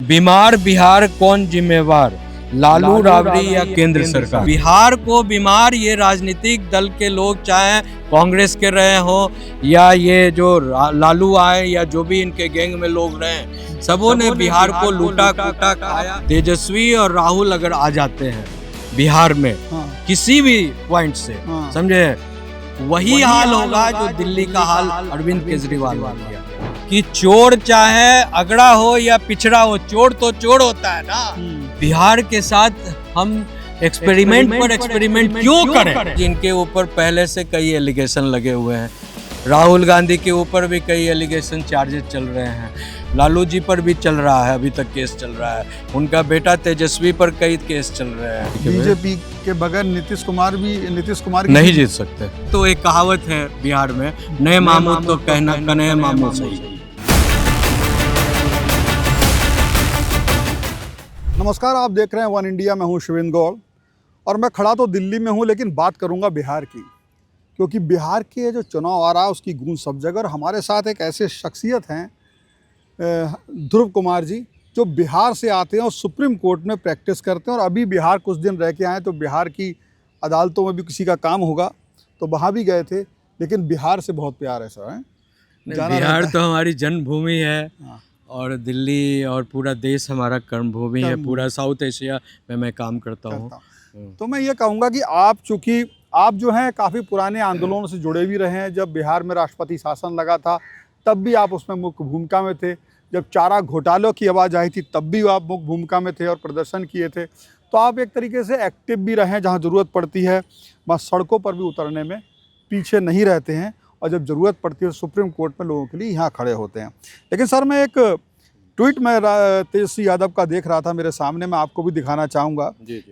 बीमार बिहार कौन जिम्मेवार, लालू राबड़ी या केंद्र सरकार। बिहार को बीमार ये राजनीतिक दल के लोग, चाहे कांग्रेस के रहे हो या ये जो लालू आए या जो भी इनके गैंग में लोग रहे, सबों ने बिहार को लूटा कूटा खाया। तेजस्वी और राहुल अगर आ जाते हैं बिहार में किसी भी पॉइंट से, समझे, वही हाल होगा जो दिल्ली का हाल अरविंद केजरीवाल ने किया कि चोर चाहे अगड़ा हो या पिछड़ा हो, चोर तो चोर होता है ना। बिहार के साथ हम एक्सपेरिमेंट पर एक्सपेरिमेंट क्यों करें? इनके ऊपर पहले से कई एलिगेशन लगे हुए हैं, राहुल गांधी के ऊपर भी कई एलिगेशन चार्जेस चल रहे हैं, लालू जी पर भी चल रहा है, अभी तक केस चल रहा है, उनका बेटा तेजस्वी पर कई केस चल रहे हैं। बीजेपी के बगैर नीतीश कुमार नहीं जीत सकते। तो एक कहावत है बिहार में, नए मामू तो कहना कन्हैया मामू सही। नमस्कार, आप देख रहे हैं वन इंडिया। मैं हूं शिवेंद्र गौड़ और मैं खड़ा तो दिल्ली में हूं, लेकिन बात करूंगा बिहार की, क्योंकि बिहार के जो चुनाव आ रहा है उसकी गूंज सब जगह। और हमारे साथ एक ऐसे शख्सियत हैं ध्रुव कुमार जी, जो बिहार से आते हैं और सुप्रीम कोर्ट में प्रैक्टिस करते हैं, और अभी बिहार कुछ दिन रह के आए, तो बिहार की अदालतों में भी किसी का काम होगा तो वहाँ भी गए थे। लेकिन बिहार से बहुत प्यार है सर, बिहार तो हमारी जन्मभूमि है और दिल्ली और पूरा देश हमारा कर्मभूमि है, पूरा साउथ एशिया में मैं काम करता हूँ। तो मैं ये कहूँगा कि आप, चूँकि आप जो हैं काफ़ी पुराने आंदोलनों से जुड़े भी रहे हैं। जब बिहार में राष्ट्रपति शासन लगा था तब भी आप उसमें मुख्य भूमिका में थे, जब चारा घोटालों की आवाज़ आई थी तब भी आप मुख्य भूमिका में थे और प्रदर्शन किए थे। तो आप एक तरीके से एक्टिव भी रहे हैं, जहाँ ज़रूरत पड़ती है वहाँ सड़कों पर भी उतरने में पीछे नहीं रहते हैं, और जब ज़रूरत पड़ती है सुप्रीम कोर्ट में लोगों के लिए यहाँ खड़े होते हैं। लेकिन सर, मैं एक ट्वीट में तेजस्वी यादव का देख रहा था मेरे सामने, मैं आपको भी दिखाना चाहूँगा।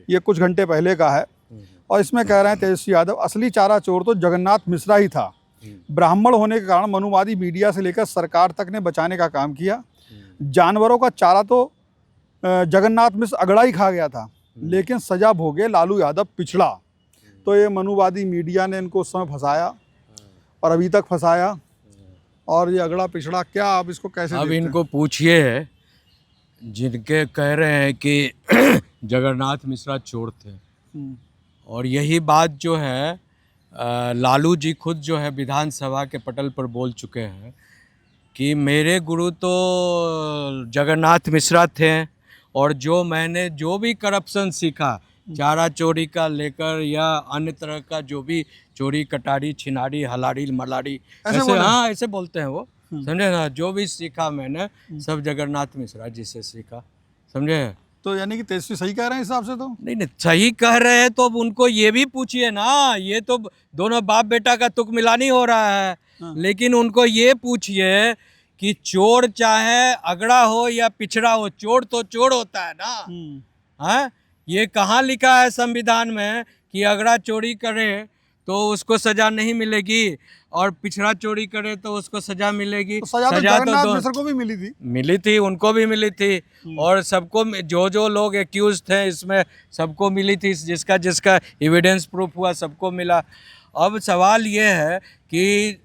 ये कुछ घंटे पहले का है और इसमें कह रहे हैं तेजस्वी यादव, असली चारा चोर तो जगन्नाथ मिश्रा ही था। ब्राह्मण होने के कारण मनुवादी मीडिया से लेकर सरकार तक ने बचाने का काम किया। जानवरों का चारा तो जगन्नाथ मिश्र अगड़ा ही खा गया था, लेकिन सजा भोगे लालू यादव पिछड़ा। तो ये मनुवादी मीडिया ने इनको उस समय फंसाया और अभी तक फंसाया, और ये अगड़ा पिछड़ा क्या, आप इसको कैसे अब इनको पूछिए जिनके कह रहे हैं कि जगन्नाथ मिश्रा चोर थे। और यही बात जो है लालू जी खुद जो है विधानसभा के पटल पर बोल चुके हैं कि मेरे गुरु तो जगन्नाथ मिश्रा थे, और जो मैंने जो भी करप्शन सीखा, चारा चोरी का लेकर या अन्य तरह का जो भी चोरी कटारी छिनारी हलाड़ी मलाड़ी, ऐसे बोलते हैं वो, समझे ना, जो भी सीखा मैंने सब जगन्नाथ मिश्रा जी से सीखा, समझे। तो यानी कि तेजस्वी सही कह रहे हैं हिसाब से? तो नहीं, सही कह रहे हैं तो उनको ये भी पूछिए ना, ये तो दोनों बाप बेटा का तुक मिलानी हो रहा है। लेकिन उनको ये पूछिए कि चोर चाहे अगड़ा हो या पिछड़ा हो, चोर तो चोर होता है ना। हाँ, ये कहाँ लिखा है संविधान में कि अगड़ा चोरी करे तो उसको सजा नहीं मिलेगी और पिछड़ा चोरी करे तो उसको सजा मिलेगी? तो सजा तो जगन्नाथ मिश्र को भी मिली थी, उनको भी मिली थी, और सबको, जो लोग एक्यूज थे इसमें सबको मिली थी, जिसका एविडेंस प्रूफ हुआ सबको मिला। अब सवाल ये है कि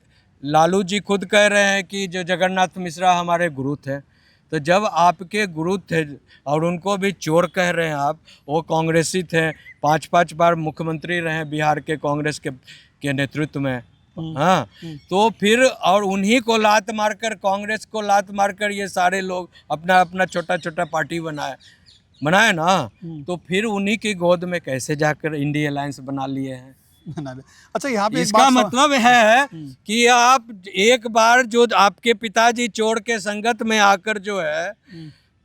लालू जी खुद कह रहे हैं कि जो जगन्नाथ मिश्रा हमारे गुरु थे, तो जब आपके गुरु थे और उनको भी चोर कह रहे हैं आप, वो कांग्रेसी थे, 5 बार मुख्यमंत्री रहे बिहार के कांग्रेस के नेतृत्व में। हाँ, तो फिर और उन्हीं को लात मारकर, कांग्रेस को लात मारकर ये सारे लोग अपना अपना छोटा छोटा पार्टी बनाए ना, तो फिर उन्हीं की गोद में कैसे जाकर इंडिया अलायंस बना लिए हैं। अच्छा, यहाँ पे इसका मतलब है कि आप एक बार जो आपके पिताजी चोर के संगत में आकर जो है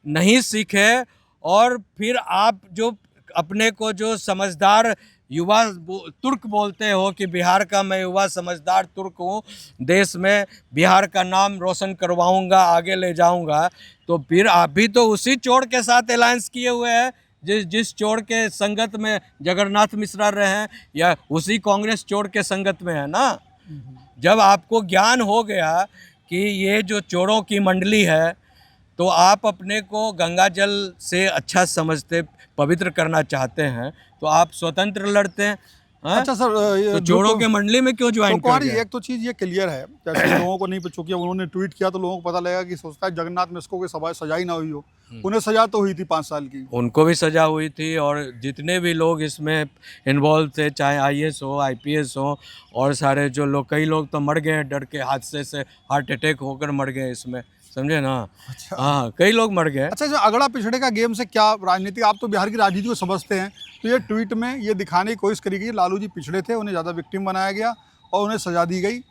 नहीं सीखे, और फिर आप जो अपने को जो समझदार युवा तुर्क बोलते हो कि बिहार का मैं युवा समझदार तुर्क हूँ, देश में बिहार का नाम रोशन करवाऊंगा, आगे ले जाऊंगा, तो फिर आप भी तो उसी चोर के साथ अलायंस किए हुए हैं जिस चोर के संगत में जगन्नाथ मिश्रा रहे हैं, या उसी कांग्रेस चोर के संगत में है ना। जब आपको ज्ञान हो गया कि ये जो चोरों की मंडली है, तो आप अपने को गंगा जल से अच्छा समझते, पवित्र करना चाहते हैं, तो आप स्वतंत्र लड़ते हैं। हैं? अच्छा सर, तो चोरों के मंडली में क्यों ज्वाइन तो कर कुमार जी, गया? एक तो चीज़ ये क्लियर है, जैसे लोगों को नहीं पता, चूंकि उन्होंने ट्वीट किया तो लोगों को पता लगेगा कि सोचता है जगन्नाथ मिश्र को कोई सजा ही ना हुई हो। उन्हें सजा तो हुई थी 5 साल की। उनको भी सजा हुई थी, और जितने भी लोग इसमें इन्वॉल्व थे, चाहे आईएएस हो, आईपीएस हो, और सारे जो लोग, कई लोग तो मर गए डर के, हादसे से हार्ट अटैक होकर मर गए इसमें, समझे ना। अच्छा। हाँ, कई लोग मर गए। अच्छा, जो अगड़ा पिछड़े का गेम से क्या राजनीति, आप तो बिहार की राजनीति को समझते हैं, तो ये ट्वीट में ये दिखाने की कोशिश करी गई लालू जी पिछड़े थे, उन्हें ज़्यादा विक्टिम बनाया गया और उन्हें सजा दी गई,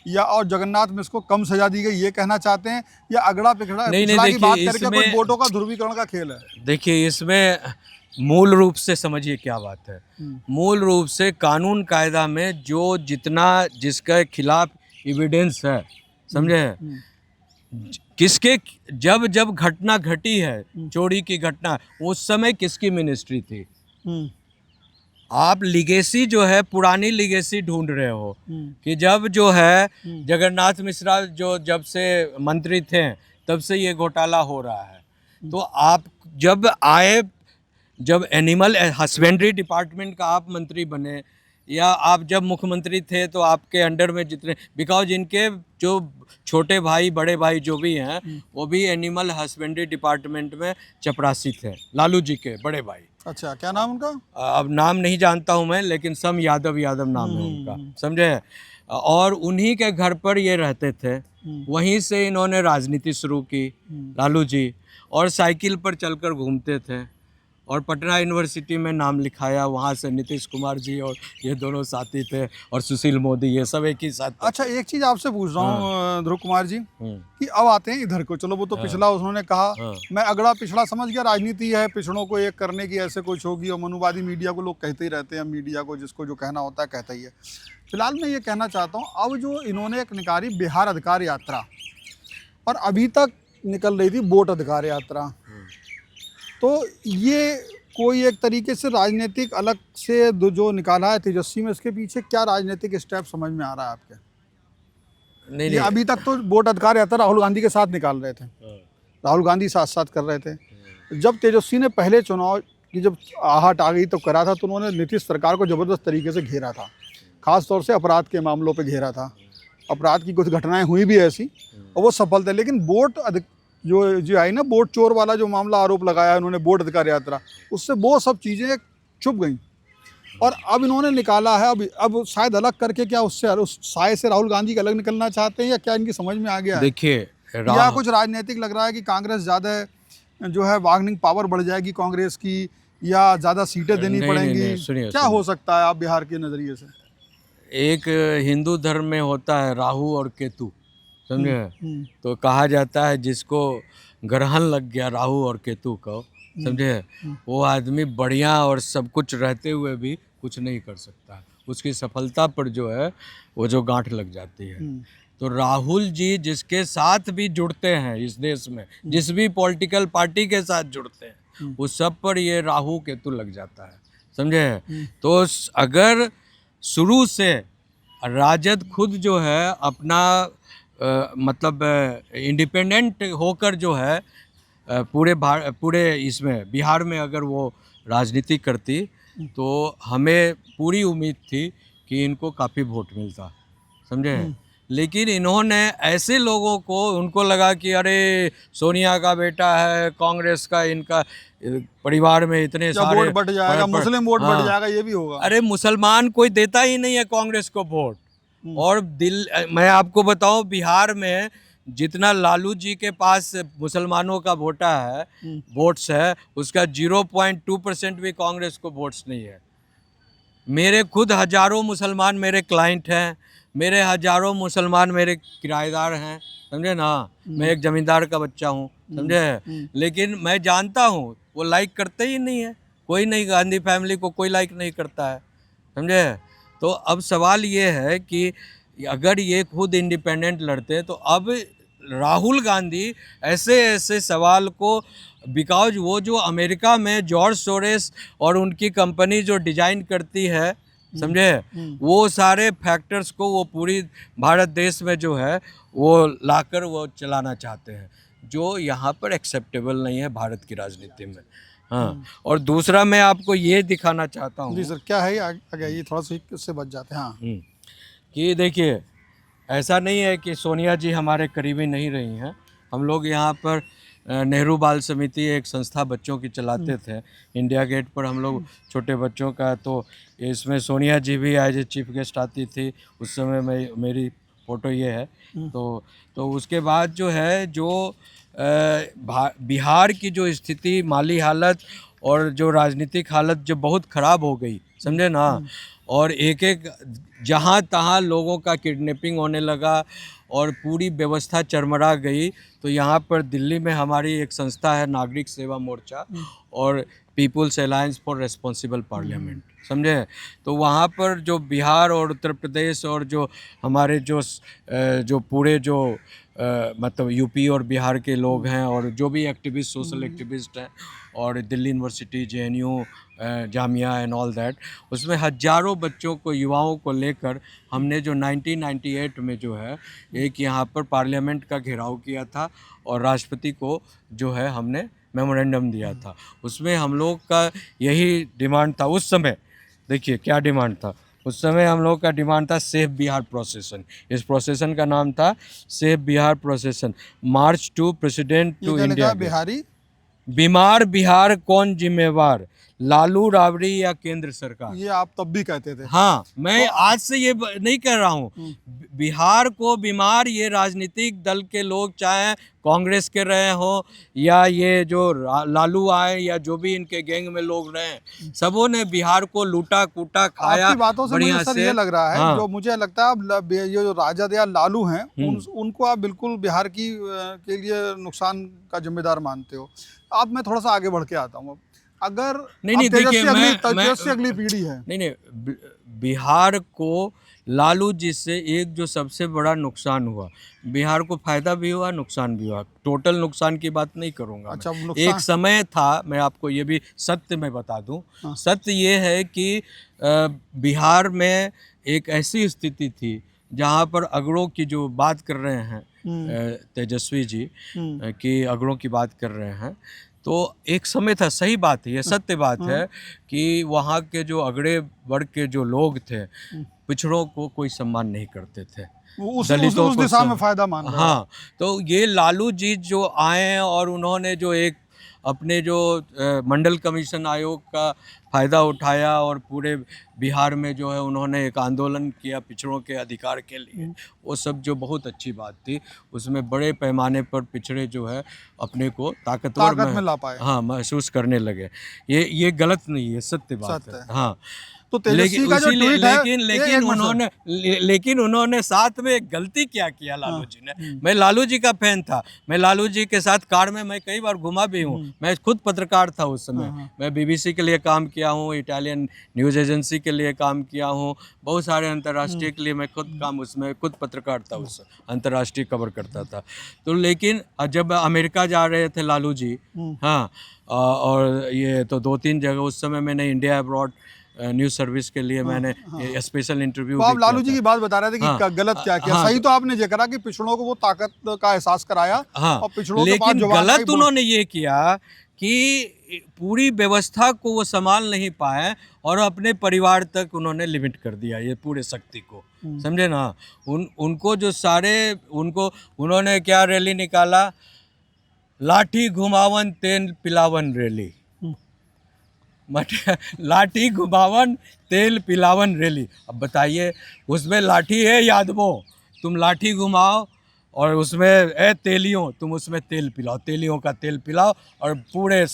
या और जगन्नाथ मिश्र को कम सजा दी गई, ये कहना चाहते हैं, या अगड़ा पिछड़ा नहीं, पिछड़ा की देखिए, बात करके कोई इसमें वोटों का ध्रुवीकरण का खेल है? देखिए, इसमें मूल रूप से समझिए क्या बात है। मूल रूप से कानून कायदा में जो जितना जिसके खिलाफ एविडेंस है, समझे, किसके, जब जब घटना घटी है, चोरी की घटना, उस समय किसकी मिनिस्ट्री थी? आप लिगेसी जो है, पुरानी लिगेसी ढूंढ रहे हो कि जब जो है जगन्नाथ मिश्रा जो जब से मंत्री थे तब से ये घोटाला हो रहा है। तो आप जब आए, जब एनिमल हस्बेंड्री डिपार्टमेंट का आप मंत्री बने, या आप जब मुख्यमंत्री थे तो आपके अंडर में जितने, बिकॉज इनके जो छोटे भाई बड़े भाई जो भी हैं वो भी एनिमल हस्बेंड्री डिपार्टमेंट में चपरासी थे, लालू जी के बड़े भाई। अच्छा, क्या नाम उनका? अब नाम नहीं जानता हूँ मैं, लेकिन सम यादव नाम है उनका, समझे। और उन्हीं के घर पर ये रहते थे, वहीं से इन्होंने राजनीति शुरू की, लालू जी, और साइकिल पर चलकर घूमते थे, और पटना यूनिवर्सिटी में नाम लिखाया, वहाँ से नीतीश कुमार जी और ये दोनों साथी थे, और सुशील मोदी, ये सब एक ही साथ थे। अच्छा, एक चीज़ आपसे पूछ रहा हूँ ध्रुव कुमार जी, कि अब आते हैं इधर को, चलो वो तो पिछला उन्होंने कहा, मैं अगड़ा पिछड़ा समझ गया, राजनीति है, पिछड़ों को एक करने की ऐसे कुछ होगी, और मनुवादी मीडिया को लोग कहते ही रहते हैं, मीडिया को जिसको जो कहना होता है कहता ही है। फिलहाल मैं ये कहना चाहता हूँ, अब जो इन्होंने एक निकाली बिहार अधिकार यात्रा, और अभी तक निकल रही थी वोट अधिकार यात्रा, तो ये कोई एक तरीके से राजनीतिक अलग से जो निकाला है तेजस्वी में, इसके पीछे क्या राजनीतिक स्टेप समझ में आ रहा है आपके? नहीं, ये अभी तक तो वोट अधिकार यात्रा राहुल गांधी के साथ निकाल रहे थे, राहुल गांधी साथ साथ कर रहे थे। जब तेजस्वी ने पहले चुनाव की जब आहट आ गई तो करा था, तो उन्होंने नीतीश सरकार को ज़बरदस्त तरीके से घेरा था, खास तौर से अपराध के मामलों पे घेरा था, अपराध की कुछ घटनाएं हुई भी ऐसी और वो सफल थे। लेकिन वोट जो आई ना, वोट चोर वाला जो मामला आरोप लगाया उन्होंने, वोट अधिकार यात्रा, उससे वो सब चीज़ें छुप गई, और अब इन्होंने निकाला है, अब शायद अलग करके, क्या उससे, उस साए से राहुल गांधी का अलग निकलना चाहते हैं, या क्या इनकी समझ में आ गया है? देखिए, या कुछ राजनीतिक लग रहा है कि कांग्रेस ज़्यादा जो है बार्गेनिंग पावर बढ़ जाएगी कांग्रेस की, या ज़्यादा सीटें देनी पड़ेंगी? क्या हो सकता है आप बिहार के नज़रिए से? एक हिंदू धर्म में होता है राहु और केतु, समझे। तो कहा जाता है जिसको ग्रहण लग गया राहु और केतु को, समझे, वो आदमी बढ़िया और सब कुछ रहते हुए भी कुछ नहीं कर सकता, उसकी सफलता पर जो है वो जो गांठ लग जाती है। तो राहुल जी जिसके साथ भी जुड़ते हैं इस देश में, जिस भी पॉलिटिकल पार्टी के साथ जुड़ते हैं, उस सब पर ये राहु केतु लग जाता है, समझे। तो अगर शुरू से राजद खुद जो है अपना मतलब इंडिपेंडेंट होकर जो है पूरे इसमें बिहार में अगर वो राजनीति करती, तो हमें पूरी उम्मीद थी कि इनको काफ़ी वोट मिलता, समझे। लेकिन इन्होंने ऐसे लोगों को, उनको लगा कि अरे सोनिया का बेटा है, कांग्रेस का, इनका परिवार में इतने सारे वोट बढ़ जाएगा, मुस्लिम वोट बढ़ जाएगा, ये भी होगा। अरे मुसलमान कोई देता ही नहीं है कांग्रेस को वोट। और मैं आपको बताऊं, बिहार में जितना लालू जी के पास मुसलमानों का वोट्स है, उसका 0.2% भी कांग्रेस को वोट्स नहीं है। मेरे खुद हजारों मुसलमान मेरे क्लाइंट हैं, मेरे हजारों मुसलमान मेरे किराएदार हैं, समझे ना। मैं एक जमींदार का बच्चा हूँ, समझे। लेकिन मैं जानता हूँ वो लाइक करते ही नहीं है, कोई नहीं, गांधी फैमिली को कोई लाइक नहीं करता है, समझे। तो अब सवाल ये है कि अगर ये खुद इंडिपेंडेंट लड़ते, तो अब राहुल गांधी ऐसे ऐसे सवाल को, बिकॉज वो जो अमेरिका में जॉर्ज सोरेस और उनकी कंपनी जो डिजाइन करती है, समझे, वो सारे फैक्टर्स को वो पूरी भारत देश में जो है वो लाकर वो चलाना चाहते हैं, जो यहाँ पर एक्सेप्टेबल नहीं है भारत की राजनीति में। हाँ, और दूसरा मैं आपको ये दिखाना चाहता हूँ जी सर, क्या है आगे ये थोड़ा सा इससे बच जाते हैं। हाँ कि देखिए, ऐसा नहीं है कि सोनिया जी हमारे करीबी नहीं रही हैं। हम लोग यहाँ पर नेहरू बाल समिति एक संस्था बच्चों की चलाते थे। इंडिया गेट पर हम लोग छोटे बच्चों का, तो इसमें सोनिया जी भी एज ए चीफ गेस्ट आती थी। उस समय मेरी फ़ोटो ये है। तो उसके बाद जो है, जो बिहार की जो स्थिति, माली हालत और जो राजनीतिक हालत जो बहुत ख़राब हो गई, समझे ना। और एक एक जहाँ तहाँ लोगों का किडनैपिंग होने लगा और पूरी व्यवस्था चरमरा गई। तो यहाँ पर दिल्ली में हमारी एक संस्था है, नागरिक सेवा मोर्चा और people's alliance for responsible parliament, समझे। तो वहाँ पर जो बिहार और उत्तर प्रदेश और जो हमारे जो पूरे जो मतलब यूपी और बिहार के लोग हैं, और जो भी एक्टिविस्ट, सोशल एक्टिविस्ट हैं, और Delhi university, JNU, Jamia and all that, उसमें हज़ारों बच्चों को, युवाओं को लेकर हमने जो 1998 में जो है एक यहाँ पर पार्लियामेंट का घेराव किया था और राष्ट्रपति को जो है हमने मेमोरेंडम दिया था। उसमें हम लोग का यही डिमांड था उस समय। देखिए क्या डिमांड था उस समय। हम लोग का डिमांड था सेफ बिहार प्रोसेसन। इस प्रोसेसन का नाम था safe Bihar procession, march to president to India. Bihari बीमार बिहार कौन जिम्मेवार, लालू राबड़ी या केंद्र सरकार? ये आप तब भी कहते थे। हाँ, मैं आज से ये नहीं कह रहा हूँ। बिहार को बीमार ये राजनीतिक दल के लोग, चाहे कांग्रेस के रहे हों या ये जो लालू आए या जो भी इनके गैंग में लोग रहे, सबों ने बिहार को लूटा, कूटा, खाया। आपकी बातों से मुझे सर ये लग रहा है, हाँ। जो मुझे लगता है अब ये जो राजद या लालू हैं, उनको आप बिल्कुल बिहार की के लिए नुकसान का जिम्मेदार मानते हो। अब मैं थोड़ा सा आगे बढ़ के आता हूँ। अगर नहीं देखिए, तेजस्वी अगली पीढ़ी है। नहीं, बिहार को लालू जी से एक जो सबसे बड़ा नुकसान हुआ, बिहार को फायदा भी हुआ, नुकसान भी हुआ। टोटल नुकसान की बात नहीं करूंगा। अच्छा, एक समय था, मैं आपको ये भी सत्य में बता दूं। हाँ। सत्य ये है कि बिहार में एक ऐसी स्थिति थी जहां पर अगड़ों की जो बात कर रहे हैं तेजस्वी जी की अगड़ों की बात कर रहे हैं, तो एक समय था, सही बात है, ये सत्य बात है कि वहाँ के जो अगड़े वर्ग के जो लोग थे, पिछड़ों को कोई सम्मान नहीं करते थे, उस दिशा में फायदा मान रहे हैं। हाँ, तो ये लालू जी जो आए और उन्होंने जो एक अपने जो मंडल कमीशन आयोग का फ़ायदा उठाया और पूरे बिहार में जो है उन्होंने एक आंदोलन किया पिछड़ों के अधिकार के लिए, वो सब जो बहुत अच्छी बात थी। उसमें बड़े पैमाने पर पिछड़े जो है अपने को ताकत में ला पाए, हाँ, महसूस करने लगे। ये गलत नहीं है, सत्य बात है। हाँ, तो तेजस्वी का जो ट्वीट है, लेकिन उन्होंने साथ में एक गलती क्या किया लालू जी ने। मैं लालू जी का फैन था, मैं लालू जी के साथ कार में मैं कई बार घुमा भी हूँ। मैं खुद पत्रकार था उस समय। मैं BBC के लिए काम किया हूँ, इटालियन न्यूज़ एजेंसी के लिए काम किया हूँ, बहुत सारे अंतर्राष्ट्रीय के लिए मैं खुद पत्रकार था, उस अंतर्राष्ट्रीय कवर करता था। तो लेकिन जब अमेरिका जा रहे थे लालू जी, हाँ, और ये तो 2-3 जगह उस समय मैंने इंडिया अब्रॉड न्यूज़ सर्विस के लिए मैंने स्पेशल इंटरव्यू। तो आप लालू जी की बात बता रहे थे कि गलत क्या किया। सही तो आपने ये करा कि पिछड़ों को वो ताकत का एहसास कराया, और पिछड़ों के पास गलत उन्होंने ये किया कि पूरी व्यवस्था को वो संभाल नहीं पाए और अपने परिवार तक उन्होंने लिमिट कर दिया ये पूरे शक्ति को, समझे ना। उनको जो सारे उन्होंने क्या रैली निकाला, लाठी घुमावन तेल पिलावन रैली। लाठी घुमावन तेल पिलावन रैली। अब बताइए, उसमें लाठी है यादवों, तुम लाठी घुमाओ, और उसमें तेलियों, तुम उसमें तेल पिलाओ, तेलियों का तेल पिलाओ, और पूरे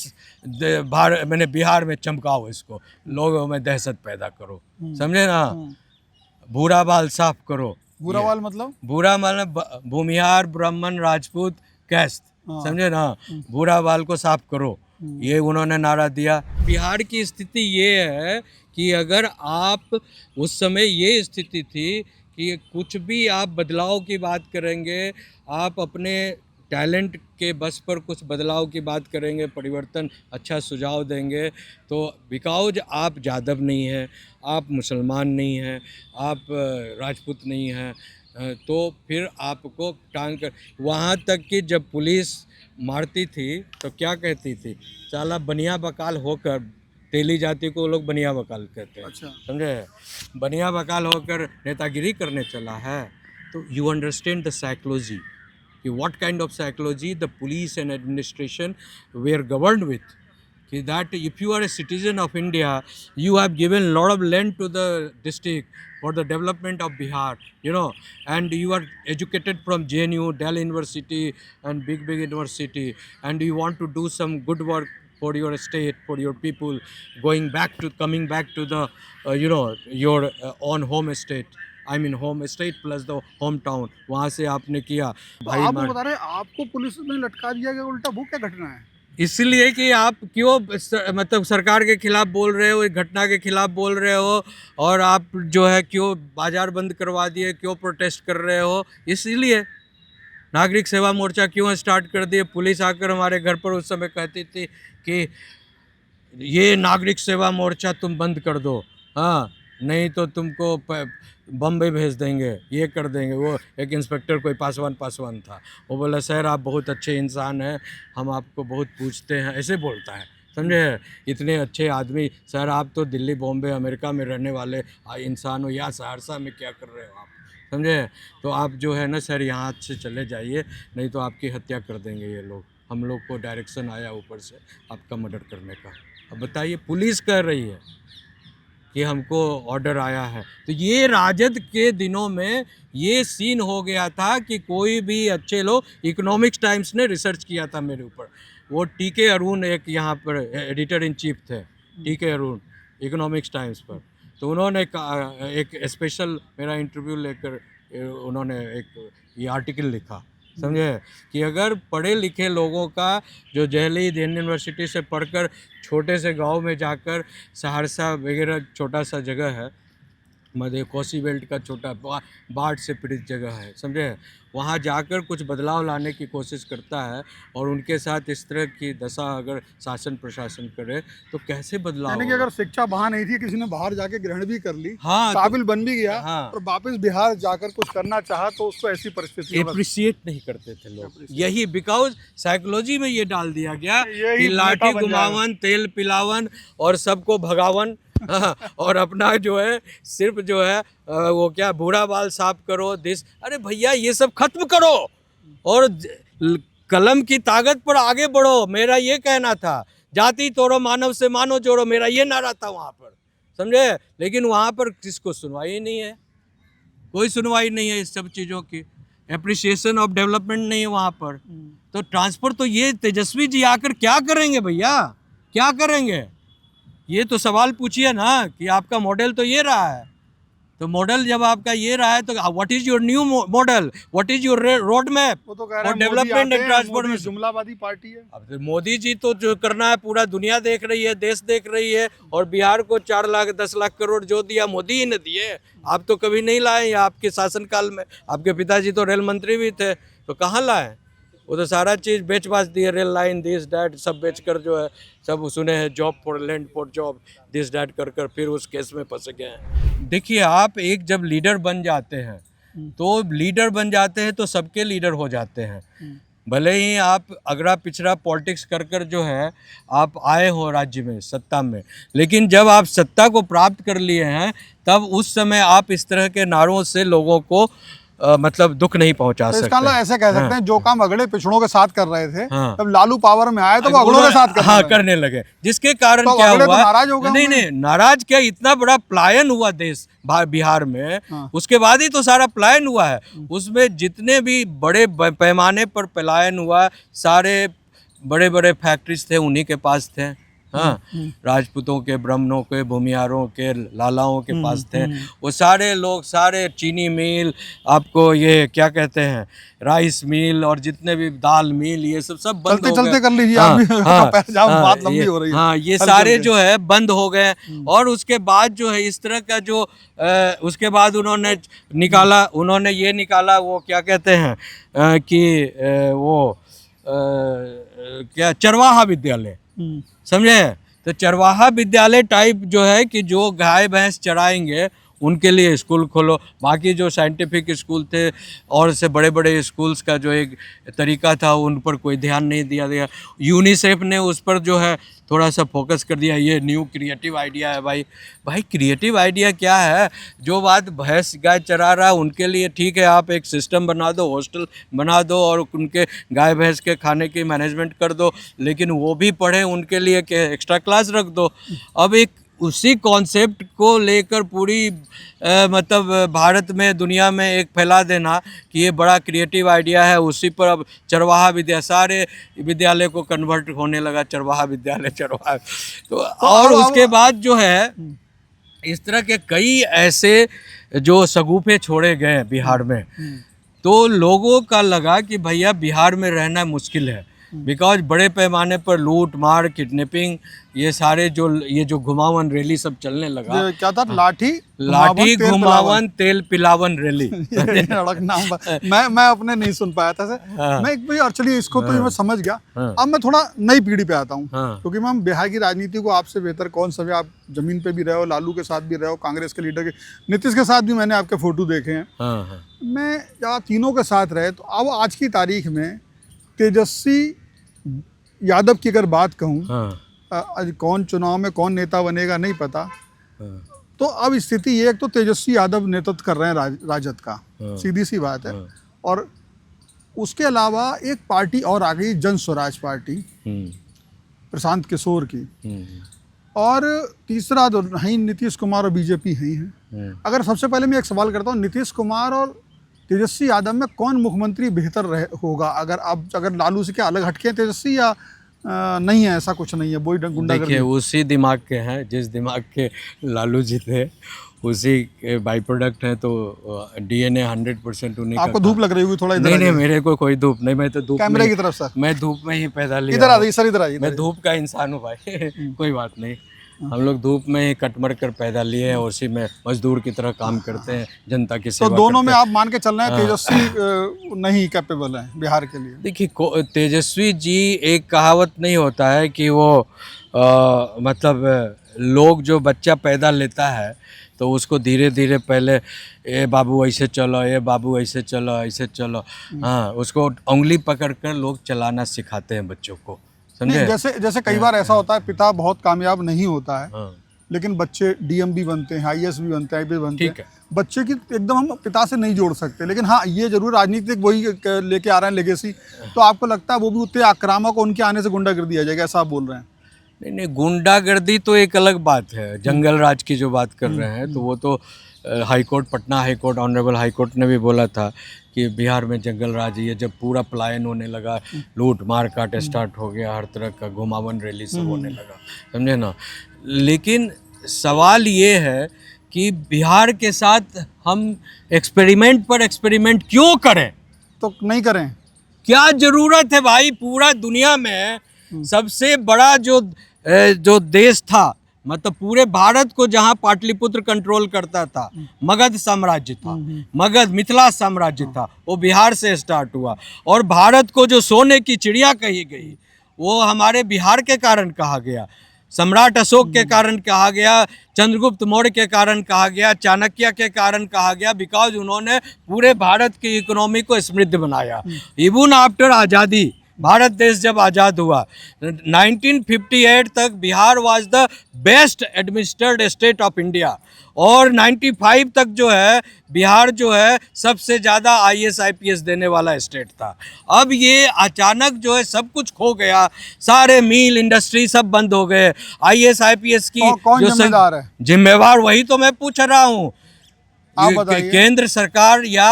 बिहार में चमकाओ, इसको लोगों में दहशत पैदा करो, समझे ना। भूरा बाल साफ करो। भूरा बाल मतलब? भूरा मतलब भूमिहार, ब्राह्मण, राजपूत, कैस्त, समझे ना। भूरा बाल को साफ करो, ये उन्होंने नारा दिया। बिहार की स्थिति ये है कि अगर आप उस समय ये स्थिति थी कि कुछ भी आप बदलाव की बात करेंगे, आप अपने टैलेंट के बस पर कुछ बदलाव की बात करेंगे, परिवर्तन, अच्छा सुझाव देंगे, तो बिकॉज आप यादव नहीं हैं, आप मुसलमान नहीं हैं, आप राजपूत नहीं हैं, तो फिर आपको टांग कर, वहाँ तक कि जब पुलिस मारती थी तो क्या कहती थी, साला बनिया बकाल होकर, तेली जाति को लोग बनिया बकाल कहते हैं, अच्छा। समझे, बनिया बकाल होकर नेतागिरी करने चला है। तो यू अंडरस्टैंड द साइकोलॉजी कि what kind of psychology the police and administration were governed with, that if you are a citizen of India, you have given a lot of land to the district for the development of Bihar, you know, and you are educated from JNU, Delhi University, and big university, and you want to do some good work for your state, for your people, coming back to the, your own home state. I mean home state plus the hometown. वहाँ से आपने किया तो भाई आप मार, बता रहे हैं आपको पुलिस ने लटका दिया गया उल्टा, वो क्या घटना है? इसलिए कि आप क्यों मतलब सरकार के खिलाफ बोल रहे हो, एक घटना के खिलाफ बोल रहे हो, और आप जो है क्यों बाजार बंद करवा दिए, क्यों प्रोटेस्ट कर रहे हो, इसीलिए नागरिक सेवा मोर्चा क्यों स्टार्ट कर दिए। पुलिस आकर हमारे घर पर उस समय कहती थी कि ये नागरिक सेवा मोर्चा तुम बंद कर दो, हाँ नहीं तो तुमको बम्बई भेज देंगे, ये कर देंगे। वो एक इंस्पेक्टर कोई पासवान था, वो बोला सर आप बहुत अच्छे इंसान हैं, हम आपको बहुत पूछते हैं, ऐसे बोलता है, समझे, इतने अच्छे आदमी, सर आप तो दिल्ली बॉम्बे अमेरिका में रहने वाले इंसान हो, यहाँ सहरसा में क्या कर रहे हो आप, समझे, तो आप जो है ना सर यहाँ से चले जाइए, नहीं तो आपकी हत्या कर देंगे ये लोग, हम लोग को डायरेक्शन आया ऊपर से आपका मर्डर करने का। अब बताइए, पुलिस कह रही है कि हमको ऑर्डर आया है। तो ये राजद के दिनों में ये सीन हो गया था कि कोई भी अच्छे लोग, इकोनॉमिक्स टाइम्स ने रिसर्च किया था मेरे ऊपर, वो टीके अरुण एक यहाँ पर एडिटर इन चीफ थे, टीके अरुण इकोनॉमिक्स टाइम्स पर, तो उन्होंने एक स्पेशल मेरा इंटरव्यू लेकर उन्होंने एक ये आर्टिकल लिखा, समझे, कि अगर पढ़े लिखे लोगों का जो दिल्ली यूनिवर्सिटी से पढ़कर छोटे से गांव में जाकर, सहरसा वगैरह छोटा सा जगह है, मध्य कोसी बेल्ट का छोटा बाढ़ से पीड़ित जगह है, समझे, वहाँ जाकर कुछ बदलाव लाने की कोशिश करता है, और उनके साथ इस तरह की दशा अगर शासन प्रशासन करे तो कैसे बदलाव। यानी कि अगर शिक्षा वहाँ नहीं थी, किसी ने बाहर जाके ग्रहण भी कर ली, हाँ, काबिल बन भी गया, हाँ, और वापस बिहार जाकर कुछ करना चाहा तो उसको ऐसी परिस्थिति एप्रिशिएट नहीं करते थे लोग, यही बिकॉज साइकोलॉजी में ये डाल दिया गया कि लाठी घुमावन, तेल पिलावन और सबको भगावन, और अपना जो है सिर्फ जो है वो क्या भूरा बाल साफ करो दिस, अरे भैया ये सब खत्म करो और कलम की ताकत पर आगे बढ़ो, मेरा ये कहना था। जाति तोड़ो मानव से मानव जोड़ो, मेरा ये नारा था वहाँ पर, समझे, लेकिन वहाँ पर किसको सुनवाई नहीं है, कोई सुनवाई नहीं है इस सब चीज़ों की, एप्रिसिएशन ऑफ डेवलपमेंट नहीं है वहाँ पर। तो ट्रांसपोर्ट तो ये तेजस्वी जी आकर क्या करेंगे भैया, क्या करेंगे, ये तो सवाल पूछिए ना कि आपका मॉडल तो ये रहा है, तो मॉडल जब आपका ये रहा है तो what is your new model, what is your road map for development and transport में। जुमलावादी पार्टी है। अब तो मोदी जी तो जो करना है पूरा दुनिया देख रही है, देश देख रही है, और बिहार को 4 लाख 10 लाख करोड़ जो दिया मोदी ही ने दिए, आप तो कभी नहीं लाए, आपके शासनकाल में आपके पिताजी तो रेल मंत्री भी थे, तो कहाँ लाए, वो तो सारा चीज़ बेच बाच दिए, रेल लाइन दिस डैट सब बेच कर जो है सब सुने हैं, job for land for job this that कर कर फिर उस केस में फंस गए हैं। देखिए, आप एक जब लीडर बन जाते हैं तो लीडर बन जाते हैं तो सबके लीडर हो जाते हैं, भले ही आप अगड़ा पिछड़ा पॉलिटिक्स कर कर जो है आप आए हो राज्य में सत्ता में, लेकिन जब आप सत्ता को प्राप्त कर लिए हैं तब उस समय आप इस तरह के नारों से लोगों को मतलब दुख नहीं पहुंचा सकते। इसका ऐसे कह सकते हैं, जो काम अगड़े पिछड़ों के साथ कर रहे थे, हाँ, तब लालू पावर में आए तो वो अगड़ों के साथ करने लगे, जिसके कारण तो क्या हुआ, तो नाराज हो गए। नहीं नाराज क्या, इतना बड़ा पलायन हुआ देश बिहार में, हाँ। उसके बाद ही तो सारा पलायन हुआ है, उसमें जितने भी बड़े पैमाने पर पलायन हुआ, सारे बड़े बड़े फैक्ट्रीज थे उन्हीं के पास थे, हाँ, राजपूतों के, ब्राह्मणों के, भूमियारों के, लालाओं के पास थे, वो सारे लोग, सारे चीनी मिल, आपको ये क्या कहते हैं राइस मिल, और जितने भी दाल मिल, ये सब बंद हो गए। चलते कर लीजिए, बात लंबी हो रही है। हाँ, ये सारे जो है बंद हो गए, और उसके बाद जो है इस तरह का जो उसके बाद उन्होंने निकाला, उन्होंने ये निकाला, वो क्या कहते हैं कि वो क्या चरवाहा विद्यालय, समझे, तो चरवाहा विद्यालय टाइप जो है कि जो गाय भैंस चराएंगे उनके लिए स्कूल खोलो। बाकी जो साइंटिफिक स्कूल थे और से बड़े बड़े स्कूल्स का जो एक तरीका था उन पर कोई ध्यान नहीं दिया गया। यूनिसेफ ने उस पर जो है थोड़ा सा फोकस कर दिया। ये न्यू क्रिएटिव आइडिया है भाई। भाई क्रिएटिव आइडिया क्या है? जो बात भैंस गाय चरा रहा है उनके लिए ठीक है, आप एक सिस्टम बना दो, हॉस्टल बना दो और उनके गाय भैंस के खाने की मैनेजमेंट कर दो, लेकिन वो भी पढ़े उनके लिए एक्स्ट्रा क्लास रख दो। अब एक उसी कॉन्सेप्ट को लेकर पूरी मतलब भारत में दुनिया में एक फैला देना कि ये बड़ा क्रिएटिव आइडिया है, उसी पर अब चरवाहा विद्या सारे विद्यालय को कन्वर्ट होने लगा, चरवाहा विद्यालय चरवाहा। तो और उसके बाद जो है इस तरह के कई ऐसे जो शगुफे छोड़े गए बिहार में, तो लोगों का लगा कि भैया बिहार में रहना मुश्किल है, बिकॉज बड़े पैमाने पर लूट मार किडनैपिंग ये सारे ये जो घुमावन रैली सब चलने लगा। ये क्या था? लाठी घुमावन तेल पिलावन रैली। अड़क नाम मैं अपने नहीं सुन पाया था सर। मैं एक भाई, और चलिए इसको तो मैं समझ गया। अब मैं थोड़ा नई पीढ़ी पे आता हूँ, क्योंकि मैं बिहार की राजनीति को आपसे बेहतर कौन समझे। आप जमीन पे भी रहे हो, लालू के साथ भी रहे हो, कांग्रेस के लीडर के, नीतीश के साथ भी मैंने आपके फोटो देखे हैं। मैं जब तीनों के साथ रहे, तो अब आज की तारीख में तेजस्वी यादव की अगर बात कहूँ, कौन चुनाव में कौन नेता बनेगा नहीं पता, तो अब स्थिति ये, एक तो तेजस्वी यादव नेतृत्व कर रहे हैं राजद का, सीधी सी बात है। और उसके अलावा एक पार्टी और आ गई, जन स्वराज पार्टी प्रशांत किशोर की, और तीसरा तो नहीं नीतीश कुमार और बीजेपी हैं। अगर सबसे पहले मैं एक सवाल करता हूँ, नीतीश कुमार और तेजस्वी यादव में कौन मुख्यमंत्री बेहतर होगा? अगर लालू से क्या अलग हटके तेजस्वी, या नहीं है, ऐसा कुछ नहीं है, वही गुंडागर्दी? देखिए उसी दिमाग के हैं जिस दिमाग के लालू जी थे, उसी के बाई प्रोडक्ट हैं, तो डीएनए 100% उन्हीं का। आपको धूप लग रही होगी थोड़ा? नहीं, मेरे को कोई धूप नहीं, मैं तो धूप कैमरे की तरफ सर, मैं धूप में ही पैदा लिया। इधर आ रही सर, इधर आइए। मैं धूप का इंसान हूँ भाई। कोई बात नहीं, हम लोग धूप में ही कटमर कर पैदा लिए हैं, उसी में मजदूर की तरह काम करते हैं, जनता की सेवा। तो दोनों में आप मान के चल रहे हैं तेजस्वी नहीं कैपेबल है बिहार के लिए? देखिए तेजस्वी जी, एक कहावत नहीं होता है कि वो मतलब लोग जो बच्चा पैदा लेता है तो उसको धीरे धीरे पहले ए बाबू ऐसे चलो, ए बाबू ऐसे चलो, ऐसे चलो, हाँ, उसको उंगली पकड़ कर लोग चलाना सिखाते हैं बच्चों को, समझे? जैसे कई बार ऐसा होता है, पिता बहुत कामयाब नहीं होता है, लेकिन बच्चे डीएम भी बनते हैं, आईएएस भी बनते हैं, आईपीएस बनते हैं। बच्चे की एकदम हम पिता से नहीं जोड़ सकते, लेकिन हाँ ये जरूर राजनीतिक वही लेके आ रहे हैं लेगेसी। तो आपको लगता है वो भी उतने आक्रामक, उनके आने से गुंडागर्दी आ जाएगा, ऐसा आप बोल रहे हैं? नहीं, गुंडागर्दी तो एक अलग बात है। जंगल राज की जो बात कर रहे हैं, तो वो तो high court, Patna high court, honourable high court ने भी बोला था कि बिहार में जंगल राज ही है। जब पूरा पलायन होने लगा, लूट मार काट स्टार्ट हो गया, हर तरह का घुमावन रैली सब होने लगा, समझे ना। लेकिन सवाल ये है कि बिहार के साथ हम एक्सपेरिमेंट पर एक्सपेरिमेंट क्यों करें? तो नहीं करें, क्या जरूरत है भाई? पूरा दुनिया में सबसे बड़ा जो देश था, मतलब पूरे भारत को जहां पाटलिपुत्र कंट्रोल करता था, मगध साम्राज्य था, मगध मिथिला साम्राज्य था, वो बिहार से स्टार्ट हुआ। और भारत को जो सोने की चिड़िया कही गई, वो हमारे बिहार के कारण कहा गया। सम्राट अशोक के कारण कहा गया, चंद्रगुप्त मौर्य के कारण कहा गया, चाणक्य के कारण कहा गया, बिकॉज उन्होंने पूरे भारत की इकोनॉमी को समृद्ध बनाया। इवन आफ्टर आज़ादी, भारत देश जब आज़ाद हुआ, 1958 तक Bihar was the best administrated state of India, और 95 तक जो है बिहार जो है सबसे ज़्यादा IAS IPS देने वाला स्टेट था। अब ये अचानक जो है सब कुछ खो गया, सारे मिल इंडस्ट्री सब बंद हो गए। IAS IPS की कौन जिम्मेदार है? जिम्मेवार वही तो मैं पूछ रहा हूँ, केंद्र सरकार या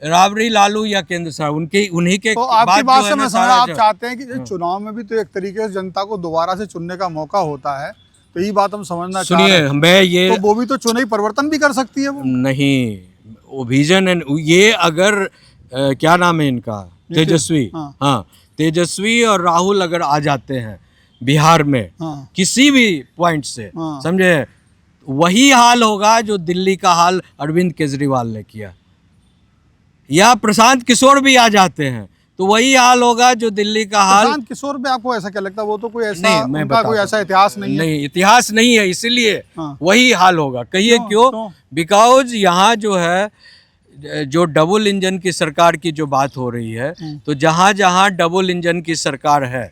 राबड़ी लालू या केंद्र सरकार, उन्हीं के। तो आपकी बात से मैं समझ, आप चाहते हैं कि चुनाव में भी तो एक तरीके से जनता को दोबारा से चुनने का मौका होता है, तो यही बात हम समझना चाह रहे हैं। सुनिए, मैं ये तो वो भी तो चुनावी परिवर्तन भी कर सकती है वो? नहीं, वो विजन है ये। अगर क्या नाम है इनका, तेजस्वी, हाँ, तेजस्वी और राहुल अगर आ जाते हैं बिहार में किसी भी पॉइंट से, समझे, वही हाल होगा जो दिल्ली का हाल अरविंद केजरीवाल ने किया, या प्रशांत किशोर भी आ जाते हैं तो वही हाल होगा जो दिल्ली का हाल। प्रशांत किशोर पे आपको ऐसा क्या लगता है? वो तो कोई ऐसा नहीं, मैं उनका कोई बताता ऐसा हूँ। इतिहास नहीं है। नहीं, इतिहास नहीं है, इसीलिए हाँ। वही हाल होगा। कहिए क्यों? क्यों? बिकॉज यहाँ जो है, जो डबल इंजन की सरकार की जो बात हो रही है, तो जहाँ जहाँ डबल इंजन की सरकार है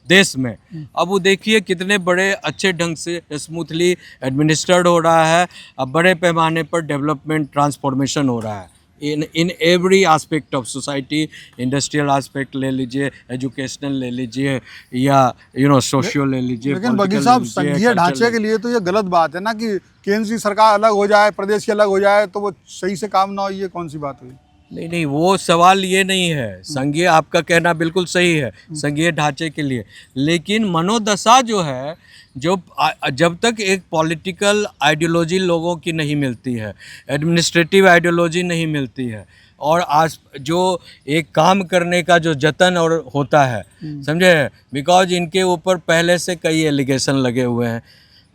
देश में, अब वो देखिए कितने बड़े अच्छे ढंग से स्मूथली एडमिनिस्टर्ड हो रहा है। अब बड़े पैमाने पर डेवलपमेंट ट्रांसफॉर्मेशन हो रहा है in every aspect of society. Industrial aspect ले लीजिए, एजुकेशनल ले लीजिए, या सोशियो ले लीजिए, लेकिन बघेल political साहब, ले लीजिए, संघीय ढांचे cultural के लिए तो ये गलत बात है ना कि केंद्र की सरकार अलग हो जाए, प्रदेश की अलग हो जाए तो वो सही से काम ना हो। ये कौन सी बात हुई? नहीं नहीं, वो सवाल ये नहीं है। संघीय, आपका कहना बिल्कुल सही है संघीय ढांचे के लिए, लेकिन मनोदशा जो है, जब तक एक पॉलिटिकल आइडियोलॉजी लोगों की नहीं मिलती है, एडमिनिस्ट्रेटिव आइडियोलॉजी नहीं मिलती है, और आज जो एक काम करने का जो जतन और होता है, समझे, बिकॉज इनके ऊपर पहले से कई एलिगेशन लगे हुए हैं।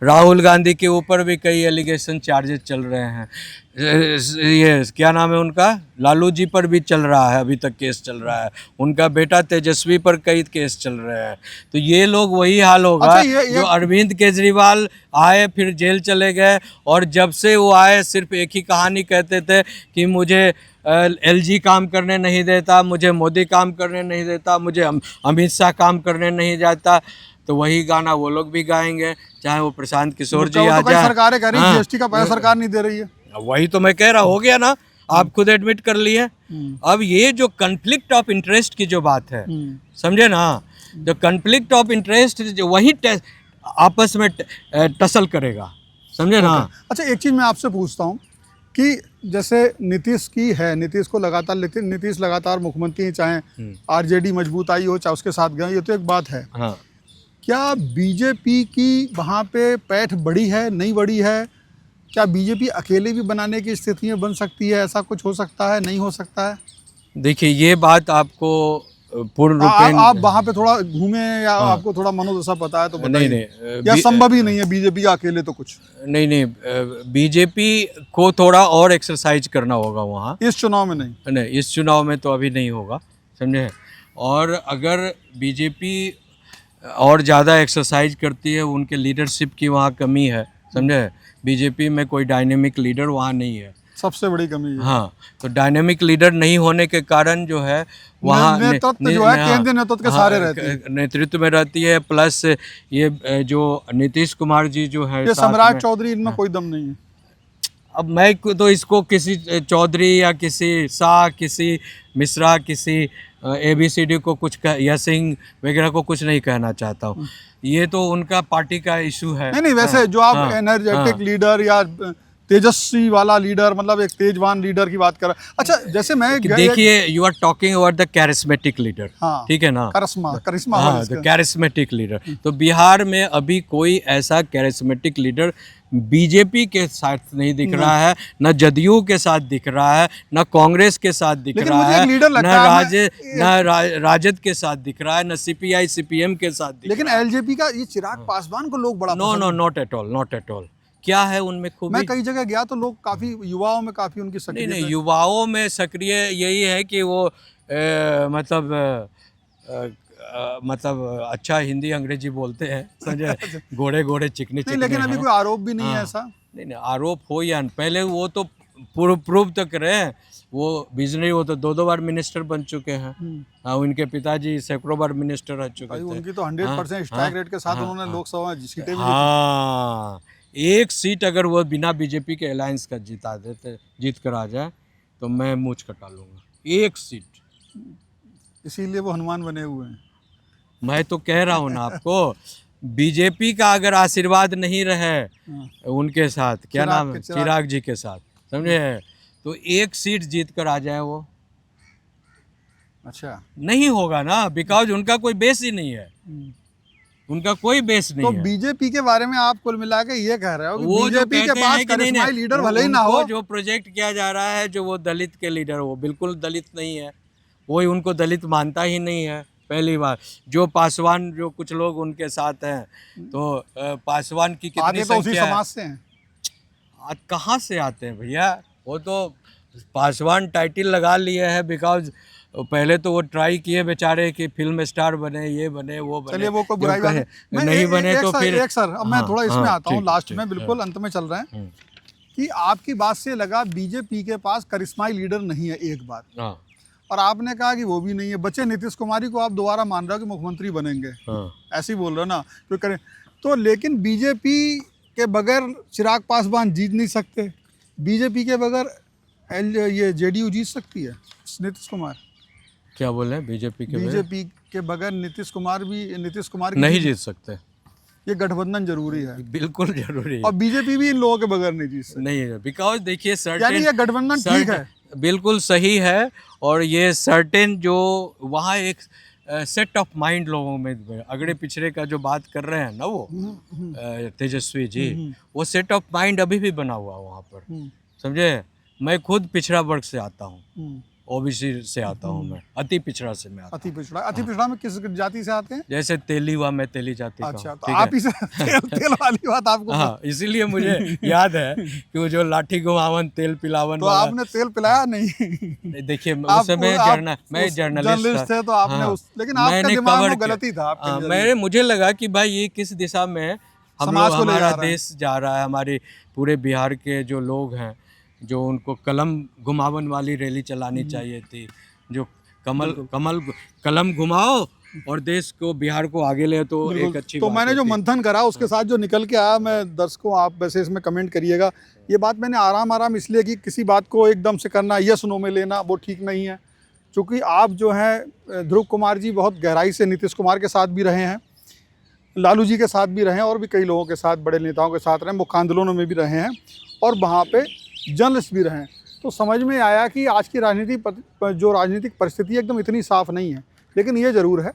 राहुल गांधी के ऊपर भी कई एलिगेशन चार्जेस चल रहे हैं। ये क्या नाम है उनका, लालू जी पर भी चल रहा है, अभी तक केस चल रहा है। उनका बेटा तेजस्वी पर कई केस चल रहे हैं। तो ये लोग वही हाल होगा। अच्छा, ये जो अरविंद केजरीवाल आए, फिर जेल चले गए, और जब से वो आए सिर्फ एक ही कहानी कहते थे कि मुझे एलजी काम करने नहीं देता, मुझे मोदी काम करने नहीं देता, मुझे अमित शाह काम करने नहीं जाता। तो वही गाना वो लोग भी गाएंगे, चाहे वो प्रशांत किशोर जी आ जाए। सरकारें कह रही है जीएसटी का पैसा सरकार नहीं दे रही है। वही तो मैं कह रहा, हो गया ना, आप खुद एडमिट कर लिए। अब ये जो कन्फ्लिक्ट ऑफ इंटरेस्ट की जो बात है, समझे ना, जो कन्फ्लिक्ट ऑफ इंटरेस्ट जो वही आपस में टसल करेगा, समझे ना। अच्छा, एक चीज़ मैं आपसे पूछता हूँ कि जैसे नीतीश की है, नीतीश को लगातार, लेकिन नीतीश लगातार मुख्यमंत्री हैं, चाहे आरजेडी मजबूत आई हो, चाहे उसके साथ गए, ये तो एक बात है। हाँ। क्या बीजेपी की वहाँ पे पैठ बड़ी है, नहीं बड़ी है? क्या बीजेपी अकेले भी बनाने की स्थिति में बन सकती है? ऐसा कुछ हो सकता है, नहीं हो सकता है? देखिए, ये बात आपको पूर्ण रूप में, आप वहाँ पे थोड़ा घूमे या आपको थोड़ा मनोदशा पता है तो बताइए। नहीं, या संभव ही नहीं है बीजेपी का अकेले तो कुछ? नहीं, बीजेपी को थोड़ा और एक्सरसाइज करना होगा वहाँ। इस चुनाव में नहीं? इस चुनाव में तो अभी नहीं होगा, समझे। और अगर बीजेपी और ज़्यादा एक्सरसाइज करती है, उनके लीडरशिप की वहाँ कमी है, समझे। बीजेपी में कोई डायनेमिक लीडर वहाँ नहीं है, सबसे बड़ी कमी है। हाँ, तो डायनेमिक लीडर नहीं होने के कारण जो है वहाँ नेतृत्व जो है केंद्रीय नेतृत्व के सारे रहते हैं, नेतृत्व में रहती है। प्लस ये जो नीतीश कुमार जी जो है, ये सम्राट चौधरी, इनमें कोई दम नहीं है। अब मैं तो इसको किसी चौधरी या किसी शाह, किसी मिश्रा, किसी ABCD को कुछ या सिंह वगैरह को कुछ नहीं कहना चाहता हूँ। ये तो उनका पार्टी का इशू है। नहीं, वैसे जो आप एनर्जेटिक लीडर या तेजस्वी वाला लीडर, मतलब एक तेजवान लीडर की बात कर रहा। अच्छा, जैसे मैं देखिए, you are talking about the charismatic leader, हाँ, ठीक है ना, करिश्मा, हाँ, द कैरिस्मेटिक लीडर। तो बिहार में अभी कोई ऐसा कैरिस्मेटिक लीडर बीजेपी के साथ नहीं दिख रहा है, न जदयू के साथ दिख रहा है, न कांग्रेस के साथ दिख रहा है, न राजद के साथ दिख रहा है, न CPI CPM के साथ दिख रहा है। लेकिन LJP का ये चिराग पासवान को लोग बड़ा no, not at all, not at all. क्या है उनमें खूबी? मैं कई जगह गया तो लोग काफी, युवाओं में काफी उनकी सक्रियता। नहीं, युवाओं में सक्रिय यही है कि वो मतलब अच्छा हिंदी अंग्रेजी बोलते हैं, समझे, घोड़े चिकने चिकने। लेकिन अभी कोई आरोप भी नहीं है ऐसा? नहीं, आरोप हो या पहले वो तो प्रूव तो करे हैं। वो विजनरी, वो तो 2 बार मिनिस्टर बन चुके हैं। हाँ, उनके पिताजी सैकड़ों बार मिनिस्टर रह चुके थे। उनकी तो 100% स्ट्राइक रेट के साथ उन्होंने लोकसभा में सीटें भी। हाँ, एक सीट अगर वो बिना बीजेपी के अलायंस का जीत कर आ जाए तो मैं मूंछ कटा लूँगा, एक सीट। इसीलिए वो हनुमान बने हुए हैं। मैं तो कह रहा हूँ ना आपको, बीजेपी का अगर आशीर्वाद नहीं रहे उनके साथ, क्या नाम है, चिराग जी के साथ, समझे, तो एक सीट जीत कर आ जाए वो। अच्छा, नहीं होगा ना, बिकॉज उनका कोई बेस ही नहीं है, उनका कोई बेस नहीं तो है। बीजेपी के बारे में आप कुल मिला के ये कह रहे हो कि वो बीजेपी के पास करिश्माई लीडर भले ही ना हो, जो प्रोजेक्ट किया जा रहा है, जो वो दलित के लीडर, वो बिल्कुल दलित नहीं है, कोई उनको दलित मानता ही नहीं है। पहली बार जो पासवान, जो कुछ लोग उनके साथ हैं, तो पासवान की कितनी तो उसी संख्या समाज से हैं। आज कहाँ से आते हैं भैया? वो तो पासवान टाइटल लगा लिए हैं बिकॉज पहले तो वो ट्राई किए बेचारे कि फिल्म स्टार बने, ये बने, वो बने। चलिए वो कोई बुराई बात नहीं, नहीं बने तो फिर एक सर अब मैं थोड़ा इसमें आता हूँ, लास्ट में बिल्कुल अंत में चल रहे हैं कि आपकी बात से लगा बीजेपी के पास करिश्माई लीडर नहीं है, एक बात, और आपने कहा कि वो भी नहीं है, बच्चे नीतीश कुमार को आप दोबारा मान रहे हो कि मुख्यमंत्री बनेंगे, ऐसे ही बोल रहे हो ना, क्यों करें तो। लेकिन बीजेपी के बगैर चिराग पासवान जीत नहीं सकते, बीजेपी के बगैर ये जेडीयू जीत सकती है, नीतीश कुमार क्या बोल रहे हैं, बीजेपी के बगैर नीतीश कुमार नहीं जीत सकते, ये गठबंधन जरूरी है, बिल्कुल जरूरी है, और बीजेपी भी इन लोगों के बगैर नहीं जीत सकती, नहीं है, बिकॉज देखिए यानी ये गठबंधन ठीक है, बिल्कुल सही है, और ये सर्टेन जो वहाँ एक सेट ऑफ माइंड लोगों में, अगड़े पिछड़े का जो बात कर रहे हैं ना वो तेजस्वी जी, वो सेट ऑफ माइंड अभी भी बना हुआ वहाँ पर, समझे। मैं खुद पिछड़ा वर्ग से आता हूँ, ओबीसी से आता हूँ, मैं अति पिछड़ा से मैं आता हूँ। अति पिछड़ा में किस जाति से आते हैं? जैसे तेली हुआ, मैं तेली जाति का। अच्छा, तो आप इसे तेल वाली बात आपको, हाँ, इसीलिए मुझे याद है कि वो जो लाठी घुमावन तेल पिलावन, तो आपने तेल पिलाया नहीं? देखिए उस समय मैं जर्नलिस्ट थे, तो आपने लेकिन आपका दिमाग में गलती था, मुझे लगा कि भाई ये किस दिशा में हमारा देश जा रहा है, हमारे पूरे बिहार के जो लोग हैं, जो उनको कलम घुमावन वाली रैली चलानी चाहिए थी, जो कलम घुमाओ और देश को, बिहार को आगे ले, तो एक अच्छी तो मैंने जो मंथन करा उसके साथ जो निकल के आया, मैं दर्शकों, आप वैसे इसमें कमेंट करिएगा, ये बात मैंने आराम इसलिए कि किसी बात को एकदम से करना, यस नो में लेना, वो ठीक नहीं है, क्योंकि आप जो हैं ध्रुव कुमार जी बहुत गहराई से नीतीश कुमार के साथ भी रहे हैं, लालू जी के साथ भी रहे हैं, और भी कई लोगों के साथ, बड़े नेताओं के साथ रहे, मुख्य आंदोलनों में भी रहे हैं, और वहाँ पे जर्नलिस्ट भी रहे। तो समझ में आया कि आज की राजनीतिक परिस्थिति एकदम इतनी साफ नहीं है, लेकिन ये ज़रूर है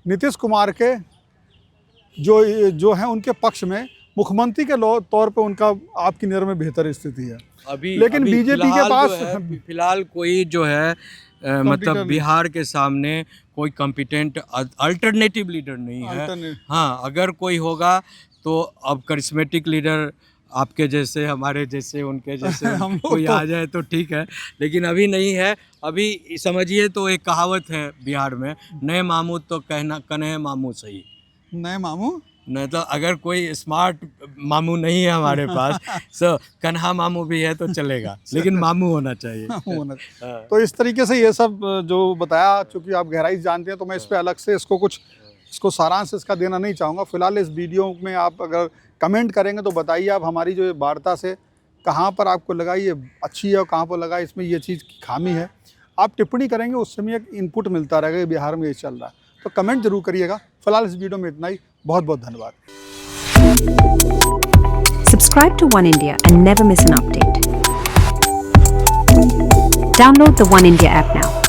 नीतीश कुमार के जो है उनके पक्ष में मुख्यमंत्री के तौर पे उनका आपकी नज़र में बेहतर स्थिति है अभी, लेकिन बीजेपी के पास फिलहाल कोई जो है मतलब बिहार के सामने कोई कॉम्पिटेंट अल्टरनेटिव लीडर नहीं है। हाँ, अगर कोई होगा तो अब करिश्मेटिक लीडर आपके जैसे, हमारे जैसे, उनके जैसे कोई आ जाए तो ठीक है, लेकिन अभी नहीं है। अभी समझिए तो एक कहावत है बिहार में, नए मामू तो कन्हे मामू सही, नए मामू नहीं तो अगर कोई स्मार्ट मामू नहीं है हमारे पास तो कन्हा मामू भी है तो चलेगा, लेकिन मामू होना चाहिए। तो इस तरीके से ये सब जो बताया, चूँकि आप गहराई जानते हैं, तो मैं इस पर अलग से इसको सारांश इसका देना नहीं चाहूँगा। फिलहाल इस वीडियो में आप अगर कमेंट करेंगे तो बताइए आप हमारी जो वार्ता से कहाँ पर आपको लगा ये अच्छी है और कहाँ पर लगा इसमें ये चीज़ की खामी है। आप टिप्पणी करेंगे, उससे में एक इनपुट मिलता रहेगा कि बिहार में ये चल रहा है, तो कमेंट जरूर करिएगा। फिलहाल इस वीडियो में इतना ही, बहुत बहुत धन्यवाद। Subscribe to One India and never miss an update. Download the One India app now.